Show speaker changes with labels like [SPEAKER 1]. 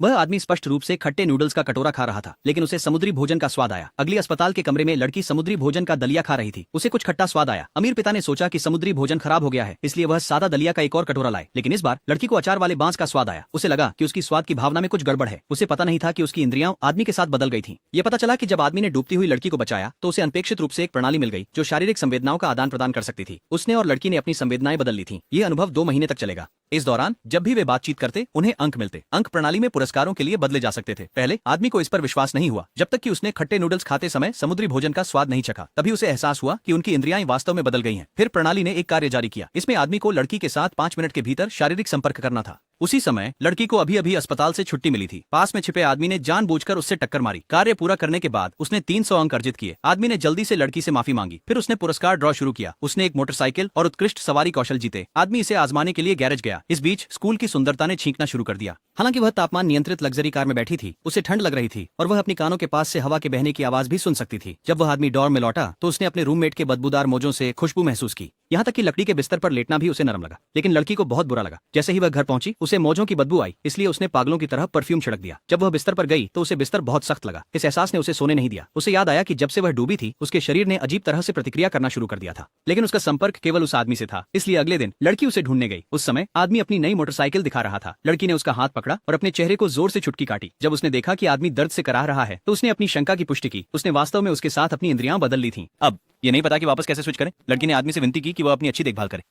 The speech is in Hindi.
[SPEAKER 1] वह आदमी स्पष्ट रूप से खट्टे नूडल्स का कटोरा खा रहा था, लेकिन उसे समुद्री भोजन का स्वाद आया। अगली अस्पताल के कमरे में लड़की समुद्री भोजन का दलिया खा रही थी। उसे कुछ खट्टा स्वाद आया। अमीर पिता ने सोचा कि समुद्री भोजन खराब हो गया है, इसलिए वह सादा दलिया का एक और कटोरा लाए। लेकिन इस बार लड़की को अचार वाले बांस का स्वाद आया। उसे लगा कि उसकी स्वाद की भावना में कुछ गड़बड़ है। उसे पता नहीं था कि उसकी इंद्रियां आदमी के साथ बदल गई थी। ये पता चला कि जब आदमी ने डूबती हुई लड़की को बचाया तो उसे अनपेक्षित रूप से एक प्रणाली मिल गई जो शारीरिक संवेदनाओं का आदान प्रदान कर सकती थी। उसने और लड़की ने अपनी संवेदनाएं बदल ली थी। ये अनुभव 2 महीने तक चलेगा। इस दौरान जब भी वे बातचीत करते उन्हें अंक मिलते। अंक प्रणाली में पुरस्कारों के लिए बदले जा सकते थे। पहले आदमी को इस पर विश्वास नहीं हुआ जब तक कि उसने खट्टे नूडल्स खाते समय समुद्री भोजन का स्वाद नहीं चखा। तभी उसे एहसास हुआ कि उनकी इंद्रियां वास्तव में बदल गई हैं। फिर प्रणाली ने एक कार्य जारी किया। इसमें आदमी को लड़की के साथ 5 मिनट के भीतर शारीरिक संपर्क करना था। उसी समय लड़की को अभी अभी अस्पताल से छुट्टी मिली थी। पास में छिपे आदमी ने जानबूझकर उससे टक्कर मारी। कार्य पूरा करने के बाद उसने 300 अंक अर्जित किए। आदमी ने जल्दी से लड़की से माफी मांगी। फिर उसने पुरस्कार ड्रॉ शुरू किया। उसने एक मोटरसाइकिल और उत्कृष्ट सवारी कौशल जीते। आदमी इसे आजमाने के लिए गैरेज गया। इस बीच स्कूल की सुंदरता ने छींकना शुरू कर दिया। हालांकि वह तापमान नियंत्रित लग्जरी कार में बैठी थी, उसे ठंड लग रही थी और वह अपनी कानों के पास से हवा के बहने की आवाज भी सुन सकती थी। जब वह आदमी डॉर्म में लौटा तो उसने अपने रूममेट के बदबूदार मोजों से खुशबू महसूस की। यहाँ तक कि लकड़ी के बिस्तर पर लेटना भी उसे नरम लगा। लेकिन लड़की को बहुत बुरा लगा। जैसे ही वह घर पहुंची उसे मोजों की बदबू आई, इसलिए उसने पागलों की तरह परफ्यूम छिड़क दिया। जब वह बिस्तर पर गई तो उसे बिस्तर बहुत सख्त लगा। इस एहसास ने उसे सोने नहीं दिया। उसे याद आया कि जब से वह डूबी थी उसके शरीर ने अजीब तरह से प्रतिक्रिया करना शुरू कर दिया था। लेकिन उसका संपर्क केवल उस आदमी से था, इसलिए अगले दिन लड़की उसे ढूंढने गई। उस समय आदमी अपनी नई मोटरसाइकिल दिखा रहा था। लड़की ने उसका हाथ पकड़ा और अपने चेहरे को जोर से चुटकी काटी। जब उसने देखा कि आदमी दर्द से कराह रहा है तो उसने अपनी शंका की पुष्टि की। उसने वास्तव में उसके साथ अपनी इंद्रियां बदल ली थीं। अब ये नहीं पता कि वापस कैसे स्विच करें। लड़की ने आदमी से विनती की कि वह अपनी अच्छी देखभाल करे।